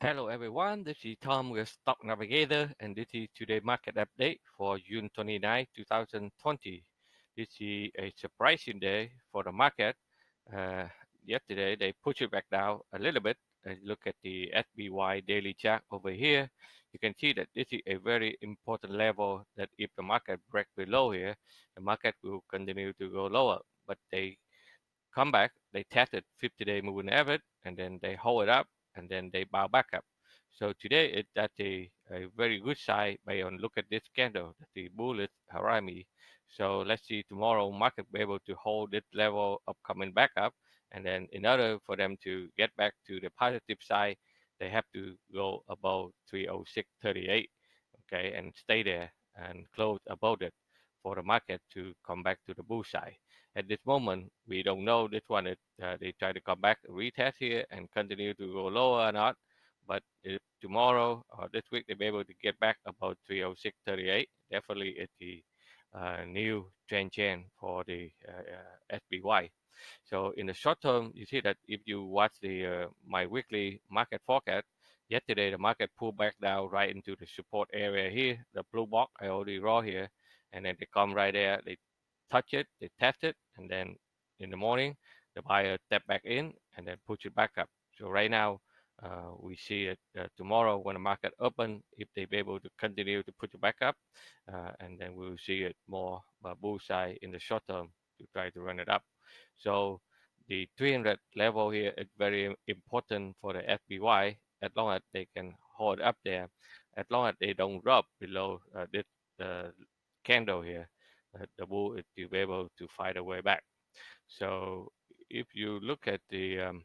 Hello everyone, this is Tom with Stock Navigator and this is today's market update for June 29, 2020. This is a surprising day for the market. Uh, Yesterday they pushed it back down a little bit. Look at the SPY daily chart over here. You can see that this is a very important level that if the market breaks below here, the market will continue to go lower. But they come back, they tested 50-day moving average, and then they hold it up, and then they bow back up. So today it's at a very good side by on look at this candle, the bullish harami. So let's see tomorrow market be able to hold this level of coming back up, and then in order for them to get back to the positive side, they have to go above 306.38, okay, and stay there and close above it for the market to come back to the bull side. At this moment, we don't know this one. They try to come back, retest here, and continue to go lower or not. But if tomorrow or this week they be able to get back about 306.38, definitely it's the new trend chain for the SPY. So in the short term, you see that if you watch the my weekly market forecast, yesterday the market pulled back down right into the support area here, the blue box I already draw here, and then they come right there, they touch it, they test it, and then in the morning the buyer step back in and then push it back up. So right now we see it tomorrow when the market open, if they be able to continue to push it back up, and then we will see it more bullseye in the short term to try to run it up. So the 300 level here is very important for the SPY as long as they can hold up there, as long as they don't drop below this candle here. The bull is to be able to fight a way back. So if you look at the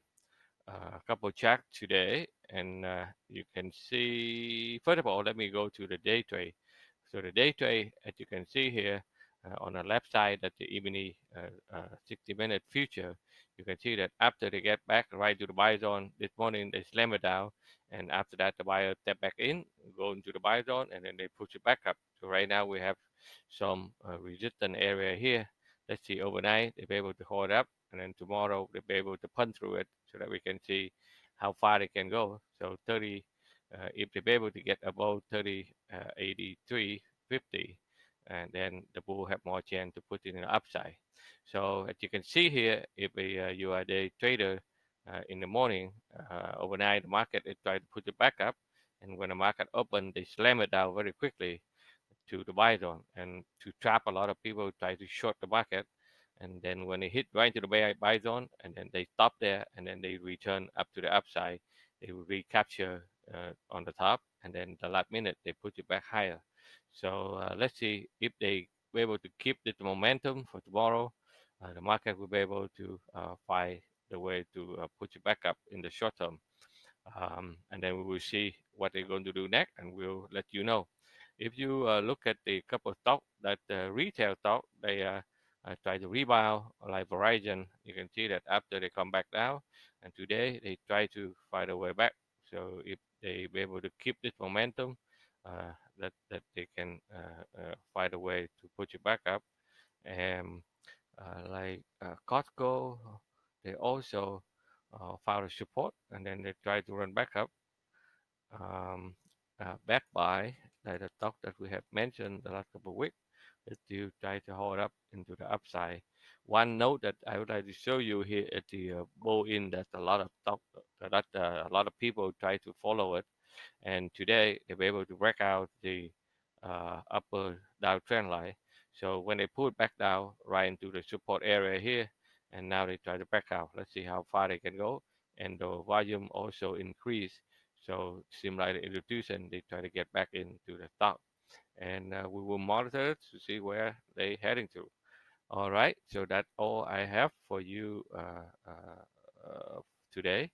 couple chart today, and you can see, first of all, let me go to the day trade. So the day trade, as you can see here, on the left side at the evening 60-minute future, you can see that after they get back right to the buy zone this morning, they slam it down, and after that the buyer step back in, go into the buy zone, and then they push it back up. So right now we have some resistance area here. Let's see overnight they'll be able to hold up, and then tomorrow they'll be able to punch through it so that we can see how far they can go. So 30, if they be able to get above 30, 83.50, and then the bull have more chance to put it in the upside. So as you can see here, if you are a trader in the morning, overnight the market is trying to put it back up, and when the market open, they slam it down very quickly to the buy zone, and to trap a lot of people try to short the market, and then when they hit right to the buy zone, and then they stop there, and then they return up to the upside, they will recapture on the top, and then the last minute they put it back higher. So let's see if they be able to keep this momentum for tomorrow. The market will be able to find the way to put it back up in the short term, and then we will see what they're going to do next, and we'll let you know. If you look at the couple of stock that retail stock, they try to rebound, like Verizon. You can see that after they come back down, and today they try to find a way back. So if they be able to keep this momentum, that they can find a way to push it back up. And like Costco, they also found a support, and then they try to run back up, um, backed by the stock that we have mentioned the last couple of weeks, is to try to hold up into the upside. One note that I would like to show you here at the bull in, that a lot of stock that a lot of people try to follow it, and today they were able to break out the upper downtrend line. So when they pull it back down right into the support area here, and now they try to back out. Let's see how far they can go, and the volume also increase. So similar to institution, they try to get back into the stock, and we will monitor it to see where they heading to. All right, so that's all I have for you today.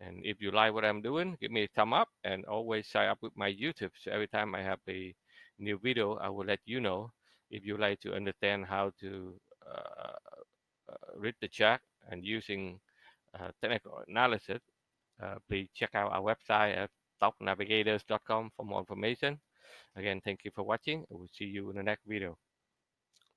And if you like what I'm doing, give me a thumb up, and always sign up with my YouTube. So every time I have a new video, I will let you know. If you like to understand how to read the chart and using technical analysis, please check out our website at talknavigators.com for more information. Again, thank you for watching. I will see you in the next video.